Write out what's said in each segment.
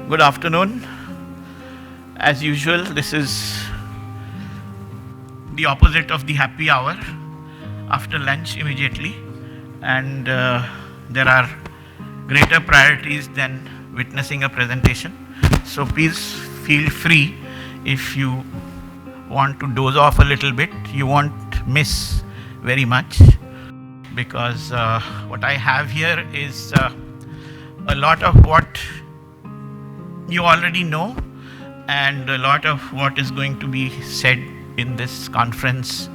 Good afternoon. As usual, this is the opposite of the happy hour, after lunch immediately, and there are greater priorities than witnessing a presentation. So please feel free. If you want to doze off a little bit, you won't miss very much, because what I have here is a lot of what you already know and a lot of what is going to be said in this conference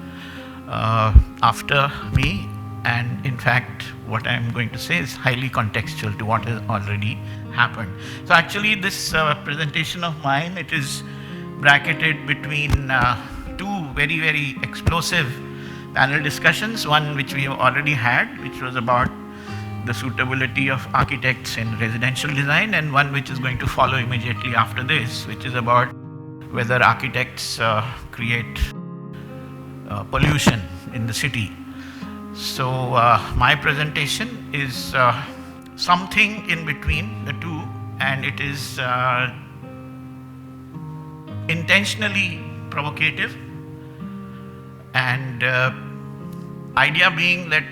after me. And in fact, what I'm going to say is highly contextual to what has already happened. So actually this presentation of mine, it is bracketed between two very, very explosive panel discussions. One which we have already had, which was about the suitability of architects in residential design, and one which is going to follow immediately after this, which is about whether architects create pollution in the city. So my presentation is something in between the two, and it is intentionally provocative, and idea being that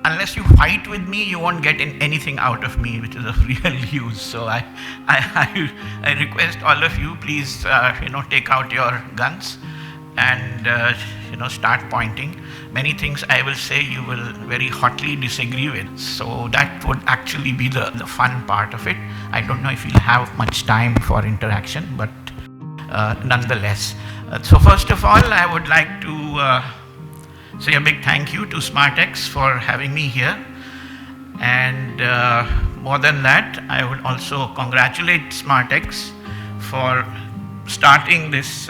unless you fight with me, you won't get anything out of me, which is of real use. So I request all of you, please, take out your guns and start pointing. Many things I will say you will very hotly disagree with. So that would actually be the fun part of it. I don't know if you'll have much time for interaction, but nonetheless. So first of all, I would like to say a big thank you to SmartX for having me here. And more than that, I would also congratulate SmartX for starting this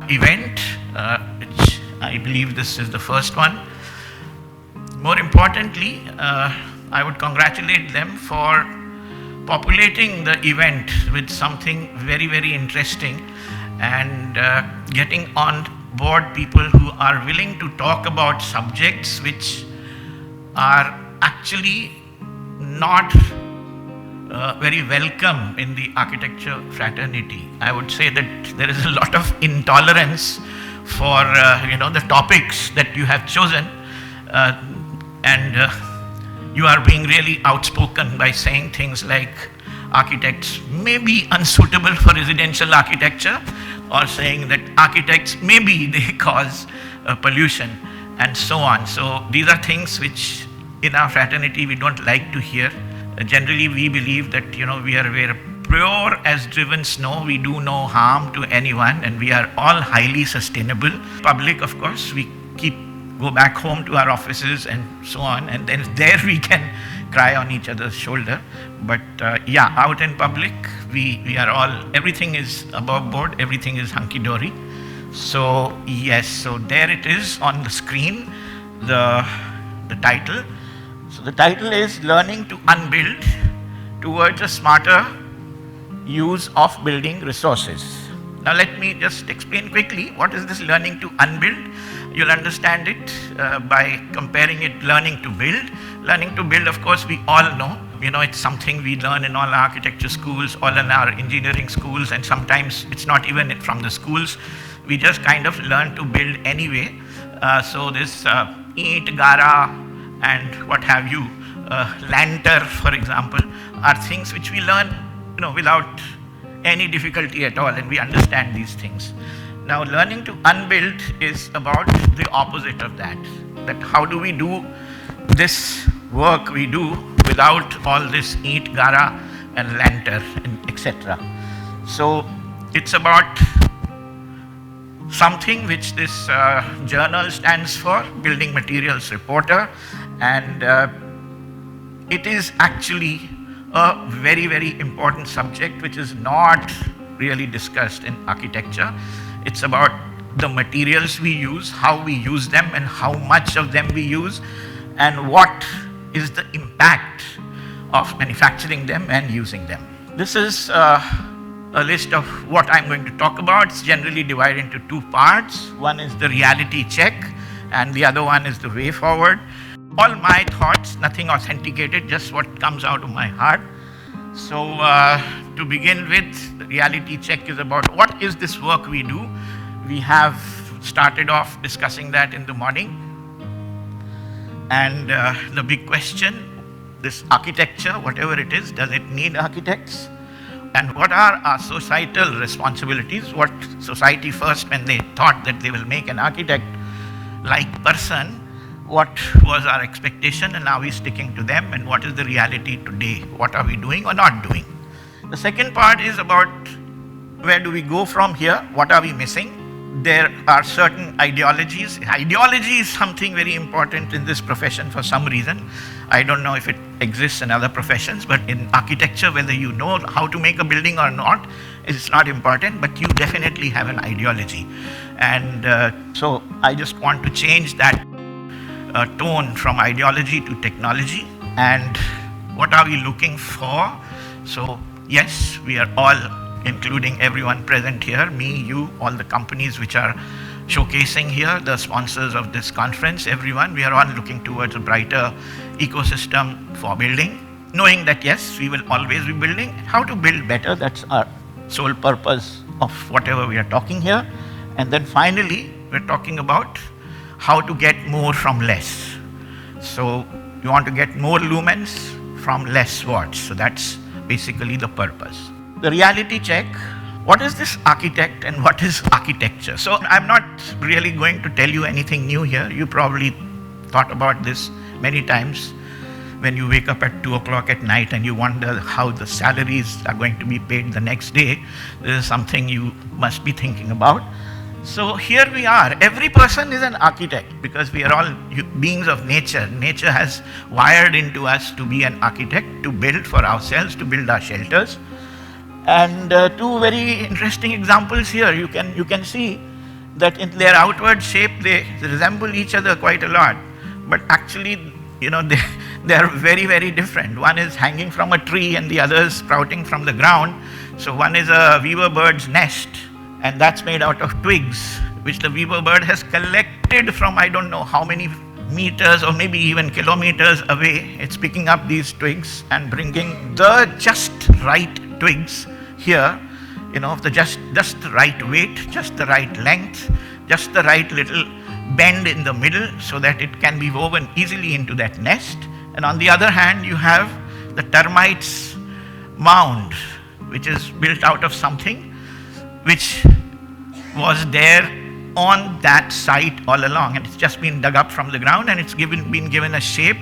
event, which I believe this is the first one. More importantly, I would congratulate them for populating the event with something very, very interesting, and getting on board people who are willing to talk about subjects which are actually not very welcome in the architecture fraternity. I would say that there is a lot of intolerance for the topics that you have chosen, and you are being really outspoken by saying things like architects may be unsuitable for residential architecture, or saying that architects maybe they cause pollution, and so on. So these are things which in our fraternity we don't like to hear. Generally we believe that we are pure as driven snow, we do no harm to anyone, and we are all highly sustainable. Public, of course, we go back home to our offices and so on, and then there we can cry on each other's shoulder. But out in public, we are all, everything is above board, everything is hunky-dory. So yes, so there it is on the screen, the title. So the title is Learning to Unbuild Towards a Smarter Use of Building Resources. Now let me just explain quickly what is this learning to unbuild. You'll understand it by comparing it learning to build. Learning to build, of course, we all know. It's something we learn in all our architecture schools, all in our engineering schools, and sometimes it's not even from the schools. We just kind of learn to build anyway. So this eat, gara, and what have you, lanter, for example, are things which we learn, without any difficulty at all, and we understand these things. Now, learning to unbuild is about the opposite of that. That how do we do this work we do without all this eat, gara, and lanter, and etc. So it's about something which this journal stands for, Building Materials Reporter, and it is actually a very, very important subject which is not really discussed in architecture. It's about the materials we use, how we use them, and how much of them we use, and what is the impact of manufacturing them and using them. This is a list of what I'm going to talk about. It's generally divided into two parts. One is the reality check, and the other one is the way forward. All my thoughts, nothing authenticated, just what comes out of my heart. So to begin with, the reality check is about what is this work we do. We have started off discussing that in the morning. And the big question, this architecture, whatever it is, does it need architects? And what are our societal responsibilities? What society first, when they thought that they will make an architect-like person, what was our expectation, and are we sticking to them? And what is the reality today? What are we doing or not doing? The second part is about where do we go from here? What are we missing? There are certain ideologies. Ideology is something very important in this profession for some reason. I don't know if it exists in other professions, but in architecture, whether you know how to make a building or not, it's not important, but you definitely have an ideology. And so I just want to change that tone from ideology to technology. And what are we looking for? So yes, we are all, including everyone present here, me, you, all the companies which are showcasing here, the sponsors of this conference, everyone, we are all looking towards a brighter ecosystem for building, knowing that yes, we will always be building. How to build better, that's our sole purpose of whatever we are talking here. And then finally, we're talking about how to get more from less. So you want to get more lumens from less watts. So that's basically the purpose. The reality check, what is this architect and what is architecture? So I'm not really going to tell you anything new here. You probably thought about this many times when you wake up at 2 o'clock at night and you wonder how the salaries are going to be paid the next day. This is something you must be thinking about. So here we are. Every person is an architect because we are all beings of nature. Nature has wired into us to be an architect, to build for ourselves, to build our shelters. And two very interesting examples here. You can see that in their outward shape they resemble each other quite a lot, but actually, they are very, very different. One is hanging from a tree and the other is sprouting from the ground. So one is a weaver bird's nest, and that's made out of twigs, which the weaver bird has collected from I don't know how many meters or maybe even kilometers away. It's picking up these twigs and bringing the just right twigs here, of the just the right weight, just the right length, just the right little bend in the middle so that it can be woven easily into that nest. And on the other hand, you have the termites mound, which is built out of something which was there on that site all along, and it's just been dug up from the ground and it's been given a shape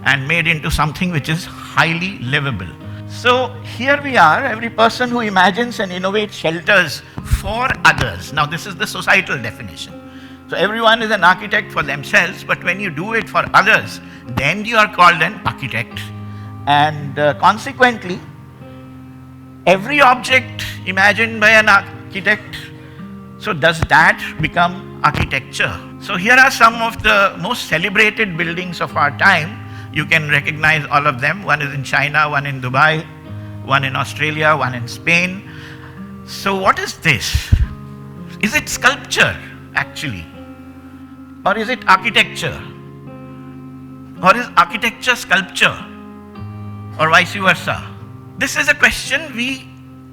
and made into something which is highly livable. So here we are, every person who imagines and innovates shelters for others. Now this is the societal definition. So everyone is an architect for themselves, but when you do it for others, then you are called an architect. And consequently, every object imagined by an architect, so does that become architecture? So here are some of the most celebrated buildings of our time. You can recognize all of them. One is in China, one in Dubai, one in Australia, one in Spain. So what is this? Is it sculpture, actually? Or is it architecture? Or is architecture sculpture? Or vice versa? This is a question we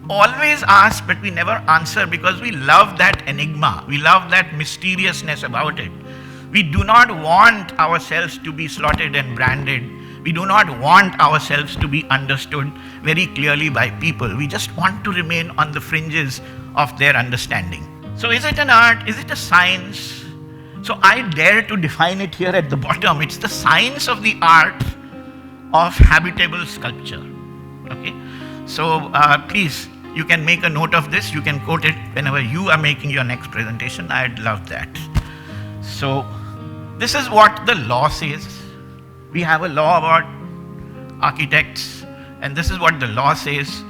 always ask, but we never answer because we love that enigma. We love that mysteriousness about it. We do not want ourselves to be slotted and branded. We do not want ourselves to be understood very clearly by people. We just want to remain on the fringes of their understanding. So is it an art? Is it a science? So I dare to define it here at the bottom. It's the science of the art of habitable sculpture. Okay? So please, you can make a note of this. You can quote it whenever you are making your next presentation. I'd love that. So this is what the law says. We have a law about architects, and this is what the law says.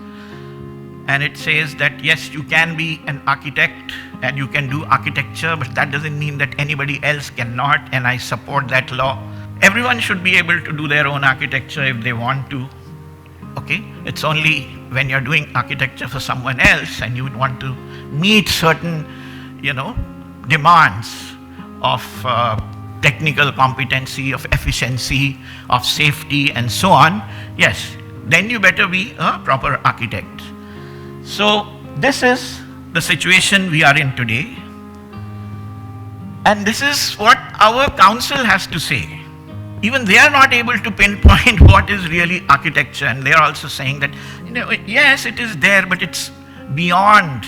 And it says that yes, you can be an architect and you can do architecture, but that doesn't mean that anybody else cannot, and I support that law. Everyone should be able to do their own architecture if they want to. Okay? It's only when you're doing architecture for someone else and you would want to meet certain, demands of technical competency, of efficiency, of safety, and so on. Yes, then you better be a proper architect. So this is the situation we are in today. And this is what our council has to say. Even they are not able to pinpoint what is really architecture, and they are also saying that, yes, it is there, but it's beyond,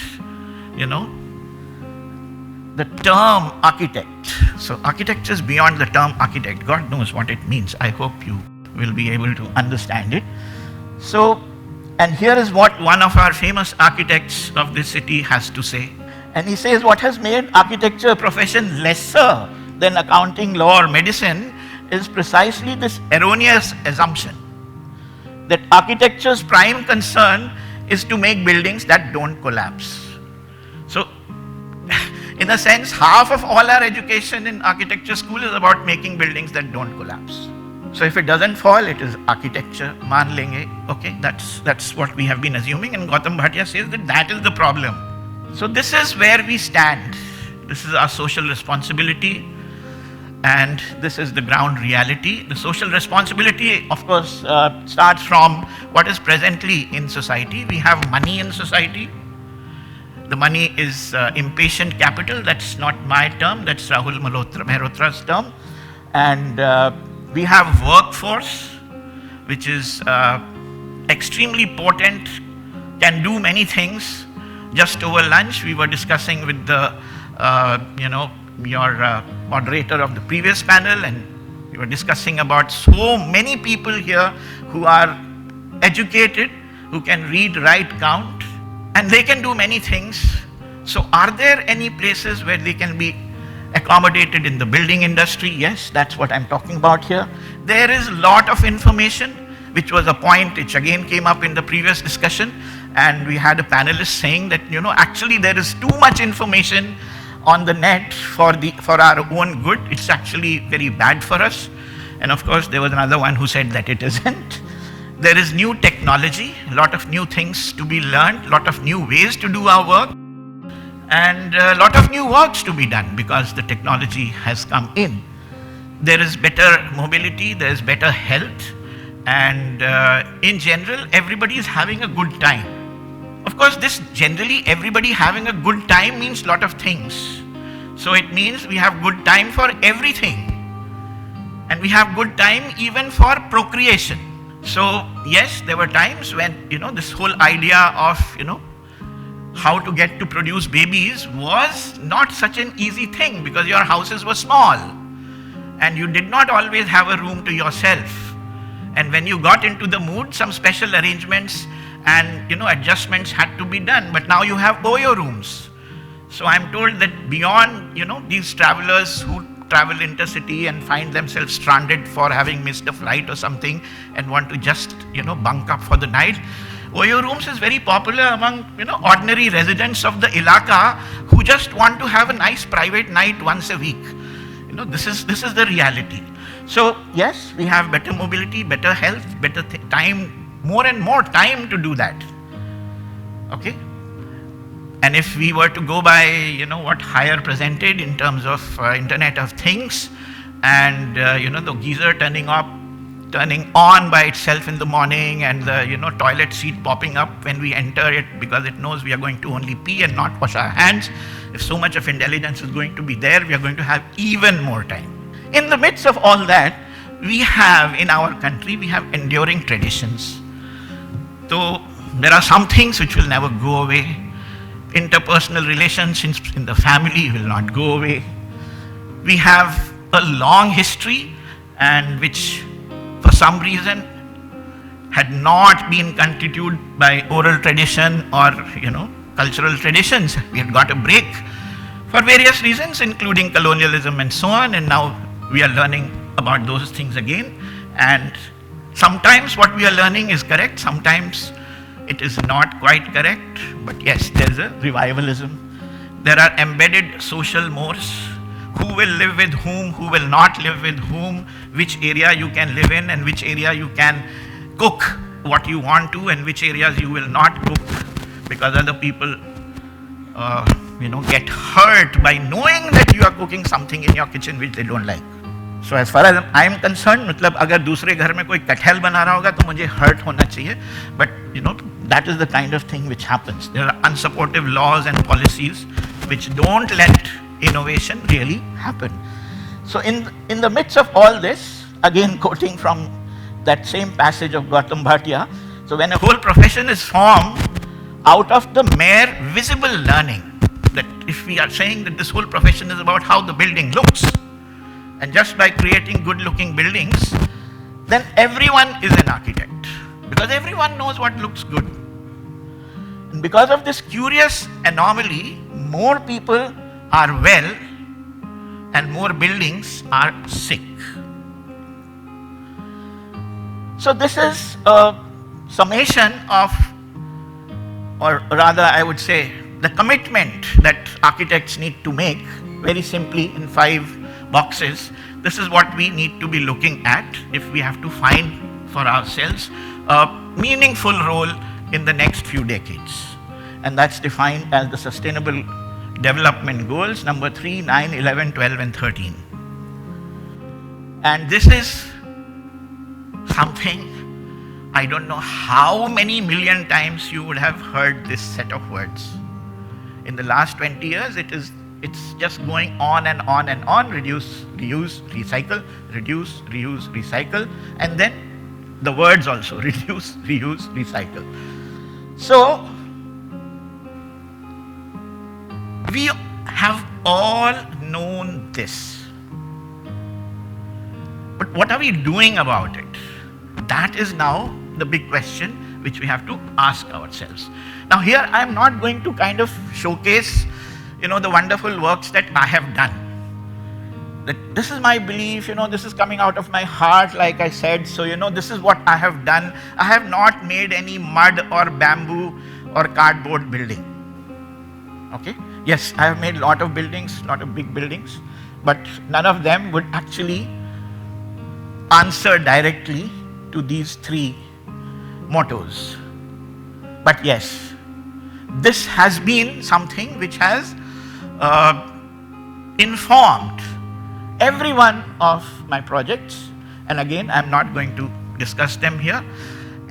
the term architect. So architecture is beyond the term architect. God knows what it means. I hope you will be able to understand it. So, and here is what one of our famous architects of this city has to say. And he says, what has made architecture a profession lesser than accounting, law, or medicine is precisely this erroneous assumption that architecture's prime concern is to make buildings that don't collapse. So, in a sense, half of all our education in architecture school is about making buildings that don't collapse. So if it doesn't fall, it is architecture, maan lenge, okay, that's what we have been assuming, and Gautam Bhatia says that is the problem. So this is where we stand. This is our social responsibility, and this is the ground reality. The social responsibility, of course, starts from what is presently in society. We have money in society. The money is impatient capital. That's not my term, that's Rahul Mehrotra's term. And we have workforce, which is extremely potent, can do many things. Just over lunch, we were discussing with the, your moderator of the previous panel, and we were discussing about so many people here who are educated, who can read, write, count, and they can do many things. So are there any places where they can be accommodated in the building industry? Yes, that's what I'm talking about here. There is a lot of information, which was a point which again came up in the previous discussion, and we had a panelist saying that, actually there is too much information on the net for our own good. It's actually very bad for us. And of course, there was another one who said that it isn't. There is new technology, a lot of new things to be learned, a lot of new ways to do our work, and a lot of new works to be done because the technology has come in. There is better mobility, there is better health, and in general, everybody is having a good time. Of course, this generally everybody having a good time means a lot of things. So it means we have good time for everything. And we have good time even for procreation. So yes, there were times when, this whole idea of, how to get to produce babies was not such an easy thing because your houses were small and you did not always have a room to yourself. And when you got into the mood, some special arrangements and adjustments had to be done. But now you have Oyo rooms. So I'm told that beyond these travelers who travel intercity and find themselves stranded for having missed a flight or something and want to just bunk up for the night, Oyo rooms is very popular among ordinary residents of the ilaka who just want to have a nice private night once a week. This is the reality. So yes, we have better mobility, better health, better time, more and more time to do that. Okay? And if we were to go by, what Haier presented in terms of Internet of Things, and the geyser turning on by itself in the morning, and the toilet seat popping up when we enter it because it knows we are going to only pee and not wash our hands. If so much of intelligence is going to be there, we are going to have even more time. In the midst of all that, we have in our country, we have enduring traditions. So there are some things which will never go away. Interpersonal relationships in the family will not go away. We have a long history, and which for some reason had not been continued by oral tradition or cultural traditions. We had got a break for various reasons, including colonialism and so on, and now we are learning about those things again. And sometimes what we are learning is correct, sometimes it is not quite correct, but yes, there is a revivalism. There are embedded social mores. Who will live with whom, who will not live with whom, which area you can live in and which area you can cook what you want to and which areas you will not cook because other people get hurt by knowing that you are cooking something in your kitchen which they don't like. So as far as I am concerned, मतलब अगर दूसरे घर में कोई कटहल बना रहा होगा तो मुझे hurt होना चाहिए. But that is the kind of thing which happens. There are unsupportive laws and policies which don't let innovation really happen. So in the midst of all this, again quoting from that same passage of Gautam Bhatia, so when a whole profession is formed out of the mere visible learning, that if we are saying that this whole profession is about how the building looks, and just by creating good looking buildings, then everyone is an architect, because everyone knows what looks good. And because of this curious anomaly, more people are well and more buildings are sick. So this is a summation of, or rather I would say, the commitment that architects need to make, very simply in 5 boxes. This is what we need to be looking at if we have to find for ourselves a meaningful role in the next few decades. And that's defined as the Sustainable Development Goals, number 3, 9, 11, 12 and 13. And this is something, I don't know how many million times you would have heard this set of words. In the last 20 years, it's just going on and on and on. Reduce, reuse, recycle, reduce, reuse, recycle, and then the words also, reduce, reuse, recycle. So, we have all known this. But what are we doing about it? That is now the big question which we have to ask ourselves. Now here I am not going to kind of showcase, the wonderful works that I have done. That this is my belief, this is coming out of my heart, like I said. So, this is what I have done. I have not made any mud or bamboo or cardboard building. Okay? Yes, I have made a lot of buildings, lot of big buildings, but none of them would actually answer directly to these 3 mottos. But yes, this has been something which has informed every one of my projects, and again I'm not going to discuss them here.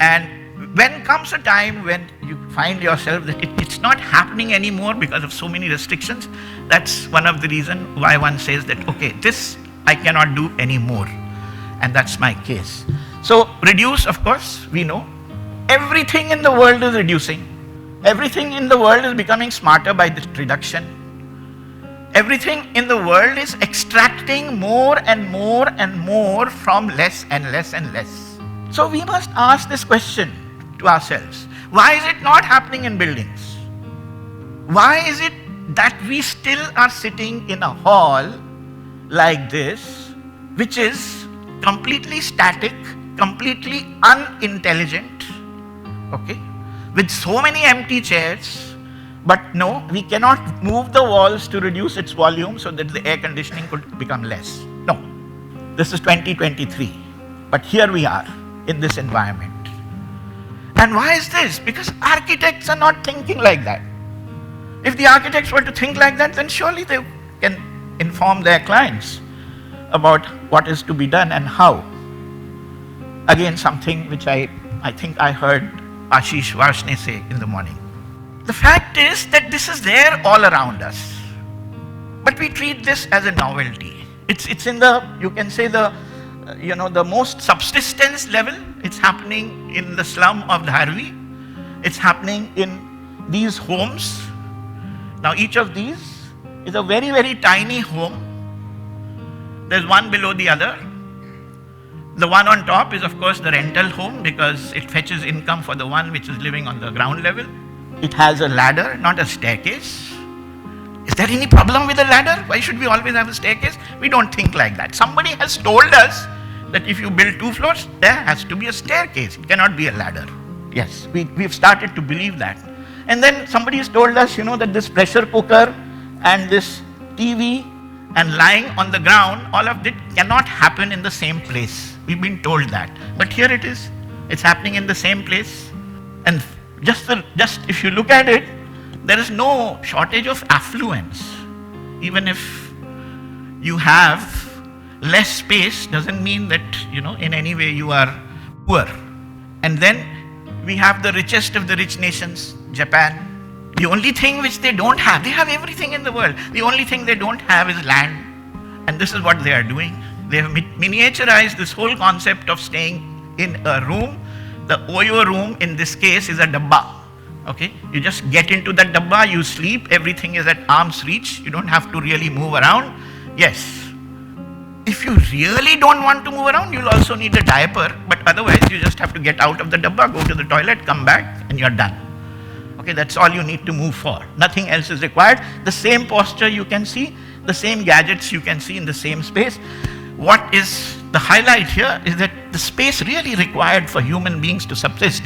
And when comes a time when you find yourself that it's not happening anymore because of so many restrictions, that's one of the reasons why one says that, okay, this I cannot do anymore, and that's my case. So reduce, of course, we know everything in the world is reducing. Everything in the world is becoming smarter by this reduction. Everything in the world is extracting more and more and more from less and less and less. So we must ask this question to ourselves. Why is it not happening in buildings? Why is it that we still are sitting in a hall like this, which is completely static, completely unintelligent, okay, with so many empty chairs, but no, we cannot move the walls to reduce its volume so that the air conditioning could become less. No, this is 2023, but here we are in this environment. And why is this? Because architects are not thinking like that. If the architects were to think like that, then surely they can inform their clients about what is to be done and how. Again, something which I think I heard Ashish Varshney say in the morning. The fact is that this is there all around us, but we treat this as a novelty. It's in the, you can say the most subsistence level. It's happening in the slum of Dharvi. It's happening in these homes. Now each of these is a very, very tiny home. There's one below the other. The one on top is of course the rental home, because it fetches income for the one which is living on the ground level. It has a ladder, not a staircase. Is there any problem with a ladder? Why should we always have a staircase? We don't think like that. Somebody has told us that if you build 2 floors, there has to be a staircase. It cannot be a ladder. Yes, we've started to believe that. And then somebody has told us, that this pressure cooker and this TV and lying on the ground, all of it cannot happen in the same place. We've been told that. But here it is. It's happening in the same place. And just if you look at it, there is no shortage of affluence. Even if you have less space doesn't mean that, in any way you are poor. And then we have the richest of the rich nations, Japan. The only thing which they don't have, they have everything in the world. The only thing they don't have is land. And this is what they are doing. They have miniaturized this whole concept of staying in a room. The Oyo room in this case is a dabba. Okay, you just get into that dabba, you sleep, everything is at arm's reach. You don't have to really move around. Yes. If you really don't want to move around, you'll also need a diaper, but otherwise you just have to get out of the dabba, go to the toilet, come back, and you're done. Okay, that's all you need to move for. Nothing else is required. The same posture you can see, the same gadgets you can see in the same space. What is the highlight here is that the space really required for human beings to subsist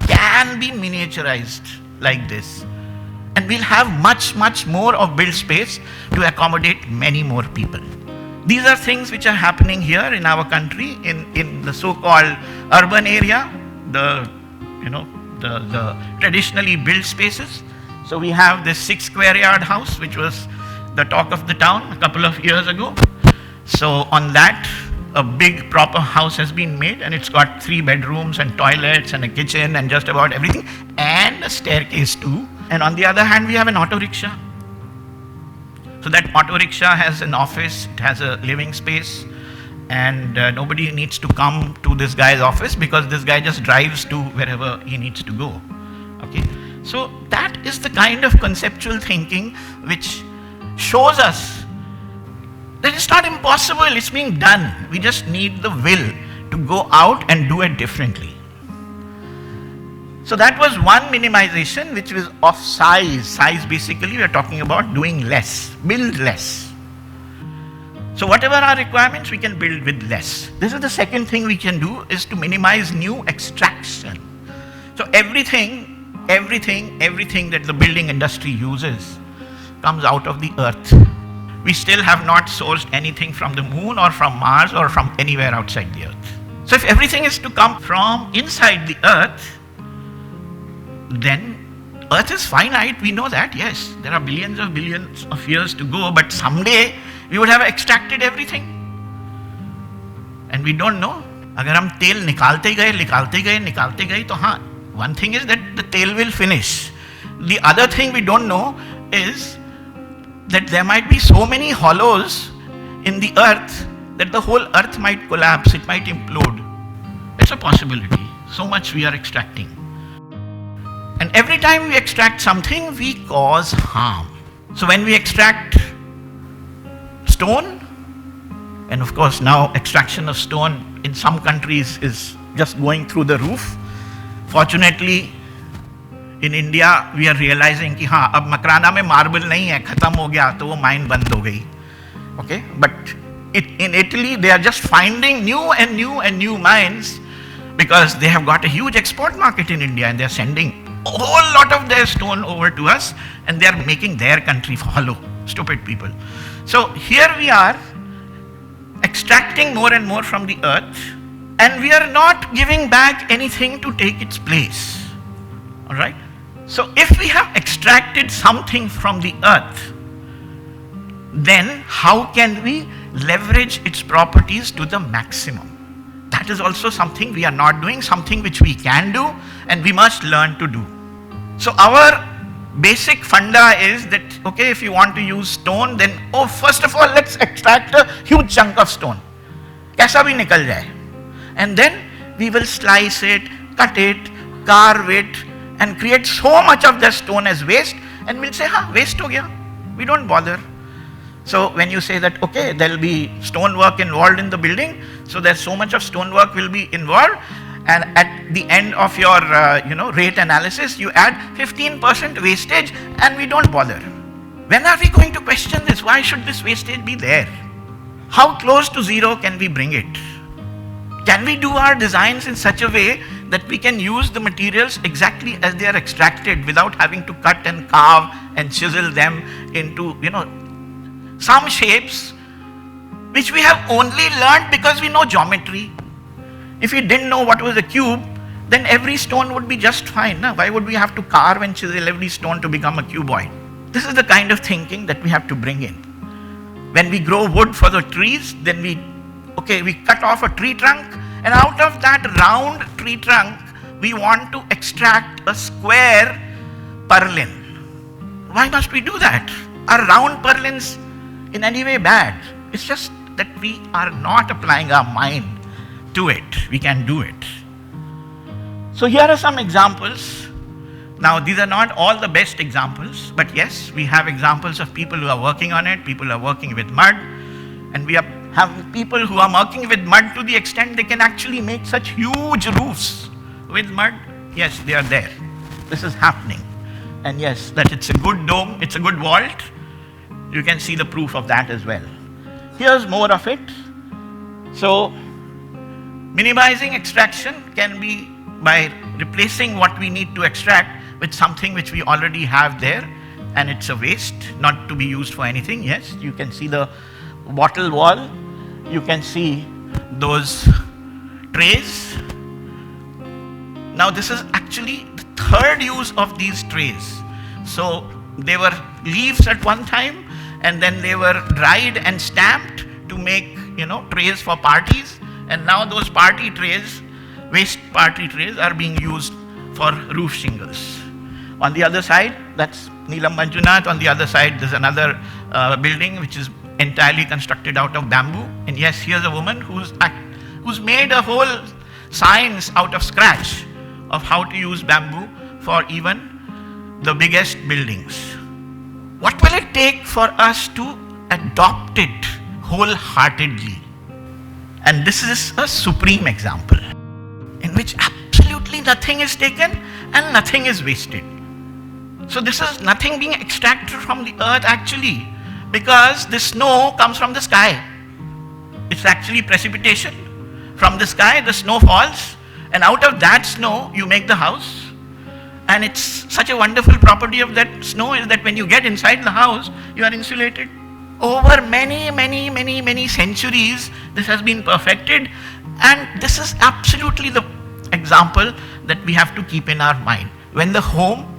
can be miniaturized like this. And we'll have much, much more of built space to accommodate many more people. These are things which are happening here in our country, in the so-called urban area, the traditionally built spaces. So we have this 6 square yard house, which was the talk of the town a couple of years ago. So on that, a big proper house has been made, and it's got 3 bedrooms and toilets and a kitchen and just about everything, and a staircase too. And on the other hand, we have an auto rickshaw. So that auto rickshaw has an office, it has a living space, and nobody needs to come to this guy's office because this guy just drives to wherever he needs to go. Okay, so that is the kind of conceptual thinking which shows us that it's not impossible, it's being done. We just need the will to go out and do it differently. So that was one minimization, which was of size. Size, basically we are talking about doing less, build less. So whatever our requirements, we can build with less. This is the second thing we can do, is to minimize new extraction. So everything that the building industry uses comes out of the earth. We still have not sourced anything from the moon or from Mars or from anywhere outside the earth. So if everything is to come from inside the earth, then earth is finite, we know that, yes. There are billions of years to go, but someday we would have extracted everything. And we don't know. Agar hum tel nikalते गए, तो हाँ, one thing is that the tail will finish. The other thing we don't know is that there might be so many hollows in the earth that the whole earth might collapse, it might implode. It's a possibility. So much we are extracting. And every time we extract something, we cause harm. So when we extract stone, and of course now extraction of stone in some countries is just going through the roof. Fortunately, in India, we are realizing कि हाँ, अब मकराना में marble नहीं है, खत्म हो गया, तो वो mine बंद हो गई. Okay, but in Italy, they are just finding new and new mines because they have got a huge export market in India, and they are sending a whole lot of their stone over to us, and they are making their country follow. Stupid people. So here we are extracting more and more from the earth, and we are not giving back anything to take its place. All right? So if we have extracted something from the earth, then how can we leverage its properties to the maximum? That is also something we are not doing, something which we can do and we must learn to do. So our basic funda is that, okay, if you want to use stone, then, first of all, let's extract a huge chunk of stone. Kaisa bhi nikal jaye. And then we will slice it, cut it, carve it, and create so much of the stone as waste, and we'll say, waste ho gaya. We don't bother. So when you say that, okay, there will be stonework involved in the building, so there's so much of stonework will be involved, and at the end of your rate analysis, you add 15% wastage, and we don't bother. When are we going to question this? Why should this wastage be there? How close to zero can we bring it? Can we do our designs in such a way that we can use the materials exactly as they are extracted without having to cut and carve and chisel them into, some shapes which we have only learned because we know geometry. If we didn't know what was a cube, then every stone would be just fine. No? Why would we have to carve and chisel every stone to become a cuboid? This is the kind of thinking that we have to bring in. When we grow wood for the trees, then we Okay, we cut off a tree trunk, and out of that round tree trunk, we want to extract a square purlin. Why must we do that? Are round purlins in any way bad? It's just that we are not applying our mind to it. We can do it. So here are some examples. Now, these are not all the best examples, but yes, we have examples of people who are working on it, people who are working with mud, and we have people who are working with mud to the extent they can actually make such huge roofs with mud. Yes, they are there. This is happening. And yes, that it's a good dome, it's a good vault. You can see the proof of that as well. Here's more of it. So, minimizing extraction can be by replacing what we need to extract with something which we already have there, and it's a waste, not to be used for anything. Yes, you can see the bottle wall, you can see those trays. Now this is actually the third use of these trays. So they were leaves at one time, and then they were dried and stamped to make, trays for parties, and now those party trays, waste party trays, are being used for roof shingles. On the other side, that's Neelam Manjunath. On the other side, there's another building which is entirely constructed out of bamboo. And yes, here's a woman who's made a whole science out of scratch of how to use bamboo for even the biggest buildings. What will it take for us to adopt it wholeheartedly? And this is a supreme example in which absolutely nothing is taken and nothing is wasted. So this is nothing being extracted from the earth actually, because the snow comes from the sky. It's actually precipitation. From the sky, the snow falls, and out of that snow, you make the house. And it's such a wonderful property of that snow is that when you get inside the house, you are insulated. Over many centuries, this has been perfected, and this is absolutely the example that we have to keep in our mind. When the home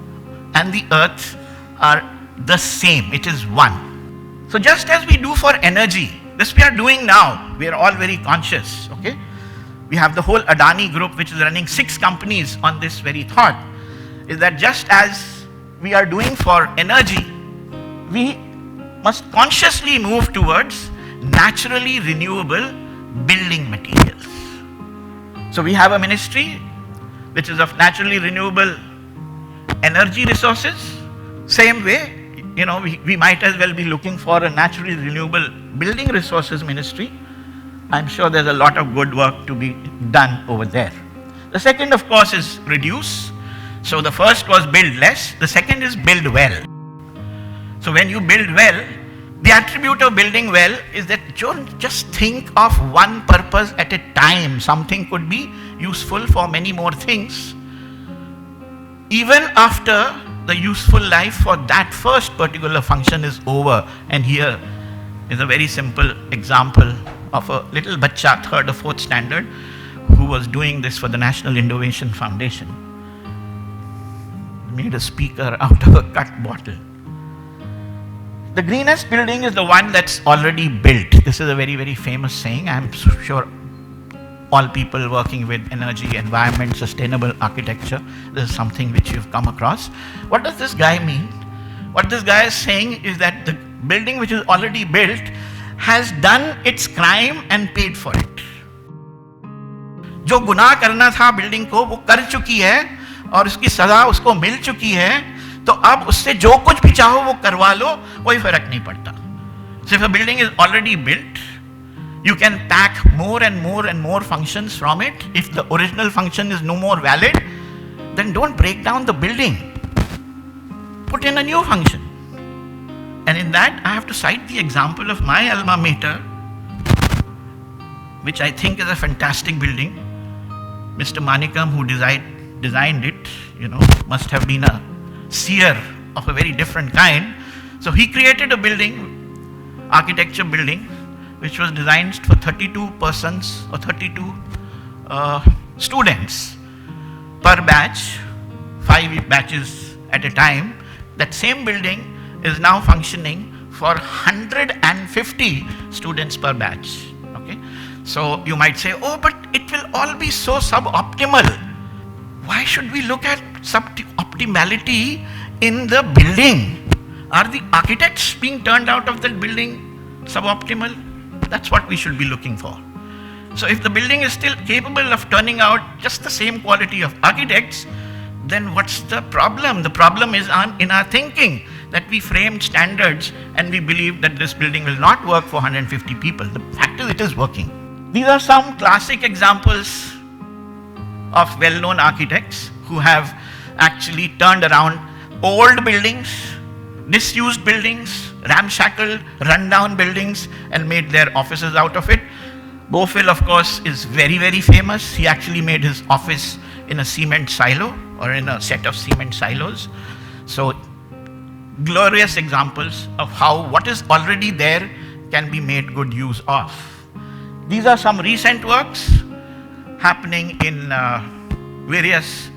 and the earth are the same, it is one. So just as we do for energy, this we are doing now, we are all very conscious, okay? We have the whole Adani group which is running 6 companies on this very thought, is that just as we are doing for energy, we must consciously move towards naturally renewable building materials. So we have a ministry which is of naturally renewable energy resources. Same way, we might as well be looking for a naturally renewable building resources ministry. I'm sure there's a lot of good work to be done over there. The second, of course, is reduce. So the first was build less. The second is build well. So when you build well, the attribute of building well is that don't just think of one purpose at a time. Something could be useful for many more things, even after the useful life for that first particular function is over. And here is a very simple example of a little bachcha, 3rd or 4th standard, who was doing this for the National Innovation Foundation. Made a speaker out of a cut bottle. The greenest building is the one that's already built. This is a very famous saying. I'm sure all people working with energy, environment, sustainable architecture, this is something which you've come across. What does this guy mean? What this guy is saying is that the building which is already built has done its crime and paid for it. जो गुनाह करना था building को वो कर चुकी है और उसकी सजा उसको मिल चुकी है, तो अब उससे जो कुछ भी चाहो वो करवा लो, कोई फर्क नहीं पड़ता. So if a building is already built, you can pack more and more functions from it. If the original function is no more valid, then don't break down the building. Put in a new function. And in that, I have to cite the example of my alma mater, which I think is a fantastic building. Mr. Manikam, who designed it, must have been a seer of a very different kind. So he created a building, architecture building, which was designed for 32 persons or 32 students per batch, 5 batches at a time. That same building is now functioning for 150 students per batch. Okay, So you might say, oh, but it will all be so suboptimal. Why should we look at suboptimality in the building? Are the architects being turned out of that building suboptimal? That's what we should be looking for. So if the building is still capable of turning out just the same quality of architects, then what's the problem? The problem is in our thinking, that we framed standards and we believe that this building will not work for 150 people. The fact is, it is working. These are some classic examples of well-known architects who have actually turned around old buildings, disused buildings, ramshackle, run-down buildings, and made their offices out of it. Beaufil, of course, is very, very famous. He actually made his office in a cement silo or in a set of cement silos. So, glorious examples of how what is already there can be made good use of. These are some recent works happening in various,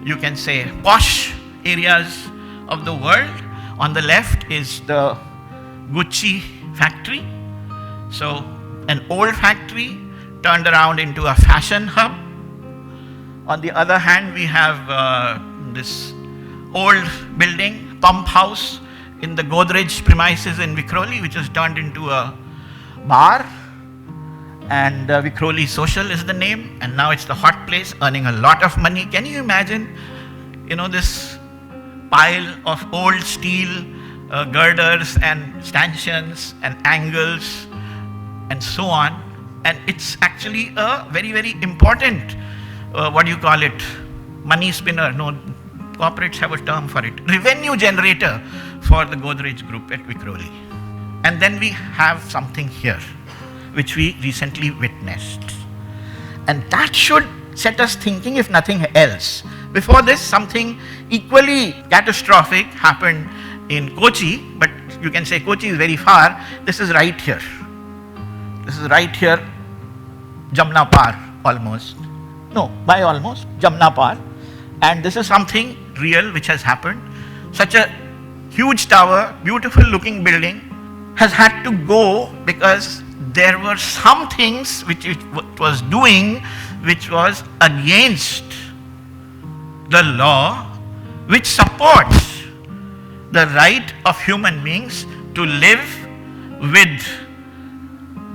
you can say, posh areas of the world. On the left is the Gucci factory. So, an old factory turned around into a fashion hub. On the other hand, we have this old building, pump house in the Godrej premises in Vikhroli, which is turned into a bar. And Vikhroli Social is the name, and now it's the hot place, earning a lot of money. Can you imagine, this pile of old steel girders and stanchions and angles and so on? And it's actually a very, very important, money spinner. No, corporates have a term for it. Revenue generator for the Godrej Group at Vikhroli. And then we have something here, which we recently witnessed. And that should set us thinking, if nothing else. Before this, something equally catastrophic happened in Kochi, but you can say Kochi is very far. This is right here. This is right here, Jamna Par, almost. No, by almost, Jamna Par. And this is something real which has happened. Such a huge tower, beautiful looking building, has had to go because there were some things which it was doing which was against the law, which supports the right of human beings to live with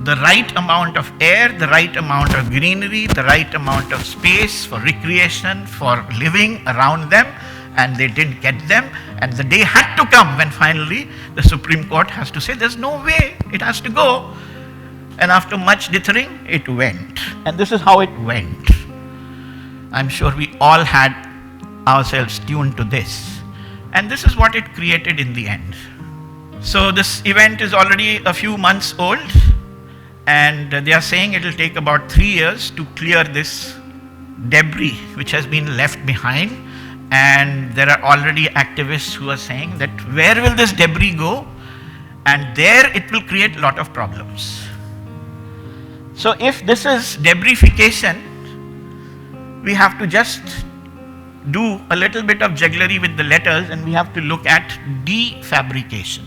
the right amount of air, the right amount of greenery, the right amount of space for recreation, for living around them, and they didn't get them. And the day had to come when finally the Supreme Court has to say there's no way, it has to go. And after much dithering, it went. And this is how it went. I'm sure we all had ourselves tuned to this. And this is what it created in the end. So this event is already a few months old, and they are saying it will take about 3 years to clear this debris which has been left behind. And there are already activists who are saying that where will this debris go? And there it will create a lot of problems. So if this is debrification, we have to just do a little bit of jugglery with the letters, and we have to look at defabrication.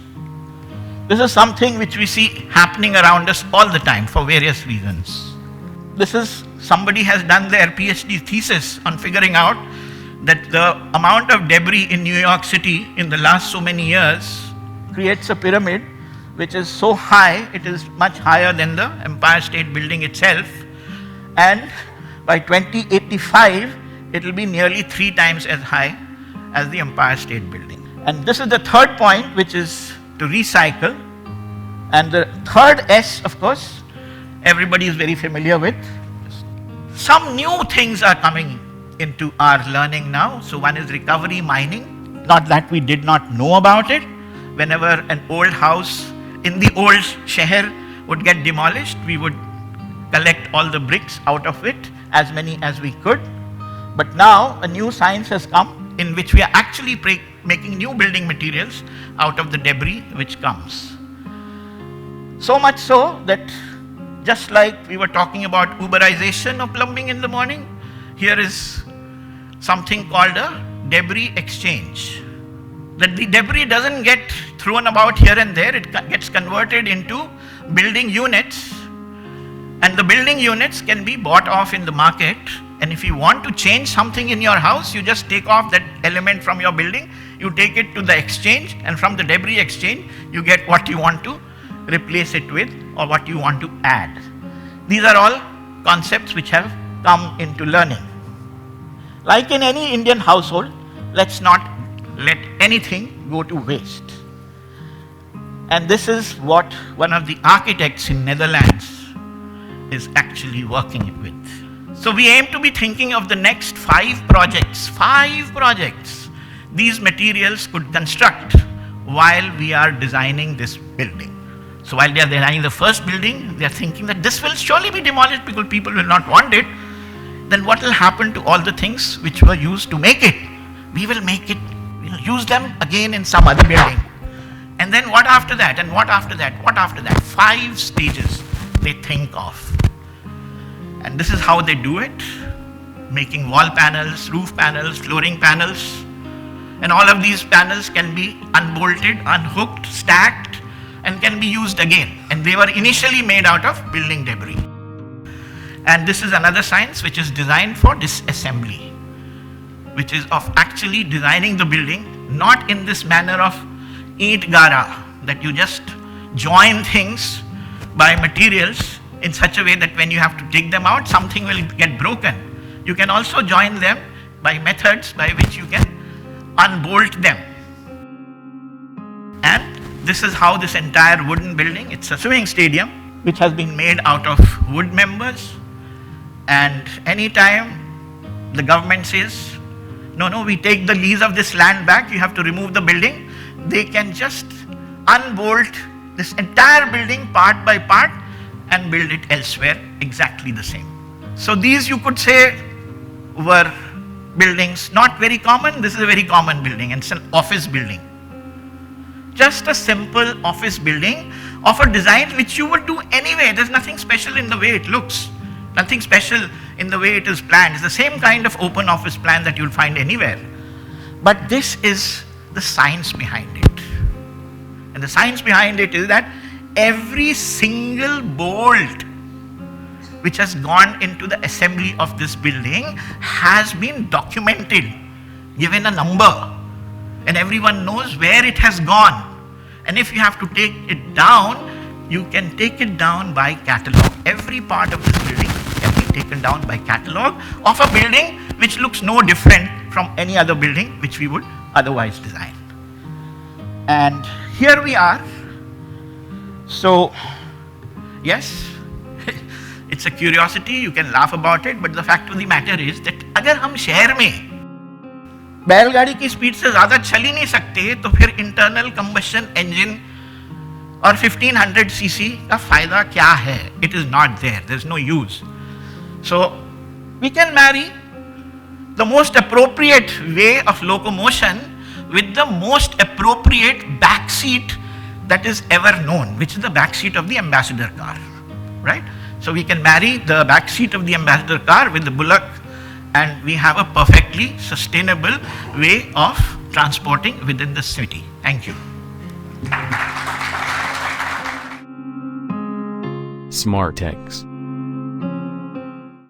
This is something which we see happening around us all the time for various reasons. This is, somebody has done their PhD thesis on figuring out that the amount of debris in New York City in the last so many years creates a pyramid which is so high, it is much higher than the Empire State Building itself. And by 2085, it will be nearly 3 times as high as the Empire State Building. And this is the third point, which is to recycle. And the third S, of course, everybody is very familiar with. Some new things are coming into our learning now. So one is recovery mining. Not that we did not know about it. Whenever an old house in the old sheher would get demolished, we would collect all the bricks out of it, as many as we could. But now a new science has come in which we are actually making new building materials out of the debris which comes. So much so that just like we were talking about Uberization of plumbing in the morning, here is something called a debris exchange. That the debris doesn't get thrown about here and there, it gets converted into building units And the building units can be bought off in the market. And if you want to change something in your house, you just take off that element from your building, you take it to the exchange, and from the debris exchange, you get what you want to replace it with or what you want to add. These are all concepts which have come into learning. Like in any Indian household, let's not let anything go to waste. And this is what one of the architects in Netherlands is actually working with. So we aim to be thinking of the next 5 projects these materials could construct while we are designing this building. So while they are designing the first building, they are thinking that this will surely be demolished because people will not want it. Then what will happen to all the things which were used to make it? We will make it, we'll use them again in some other building. And then what after that? And what after that? What after that? 5 stages they think of. And this is how they do it, making wall panels, roof panels, flooring panels. And all of these panels can be unbolted, unhooked, stacked, and can be used again. And they were initially made out of building debris. And this is another science which is designed for disassembly, which is of actually designing the building, not in this manner of eat gara, that you just join things by materials in such a way that when you have to take them out, something will get broken. You can also join them by methods by which you can unbolt them. And this is how this entire wooden building, it's a swimming stadium which has been made out of wood members. And anytime the government says, no, we take the lease of this land back, you have to remove the building, they can just unbolt this entire building part by part and build it elsewhere exactly the same. So these you could say were buildings not very common. This is a very common building, and it's an office building. Just a simple office building of a design which you would do anyway. There's nothing special in the way it looks, nothing special in the way it is planned. It's the same kind of open office plan that you'll find anywhere. But this is the science behind it. And the science behind it is that every single bolt which has gone into the assembly of this building has been documented, given a number, and everyone knows where it has gone. And if you have to take it down, you can take it down by catalog. Every part of this building can be taken down by catalog of a building which looks no different from any other building which we would otherwise design. And here we are. So, yes, it's a curiosity, you can laugh about it, but the fact of the matter is that अगर हम शहर में बैलगाड़ी की speed से ज़्यादा चल ही नहीं सकते, तो फिर इंटरनल कंबशन इंजन और 1500 cc का फायदा क्या है? It is not there. There is no use. So we can marry the most appropriate way of locomotion with the most appropriate back seat that is ever known, which is the back seat of the Ambassador car, right? So we can marry the back seat of the Ambassador car with the Bullock, and we have a perfectly sustainable way of transporting within the city. Thank you. SmartX.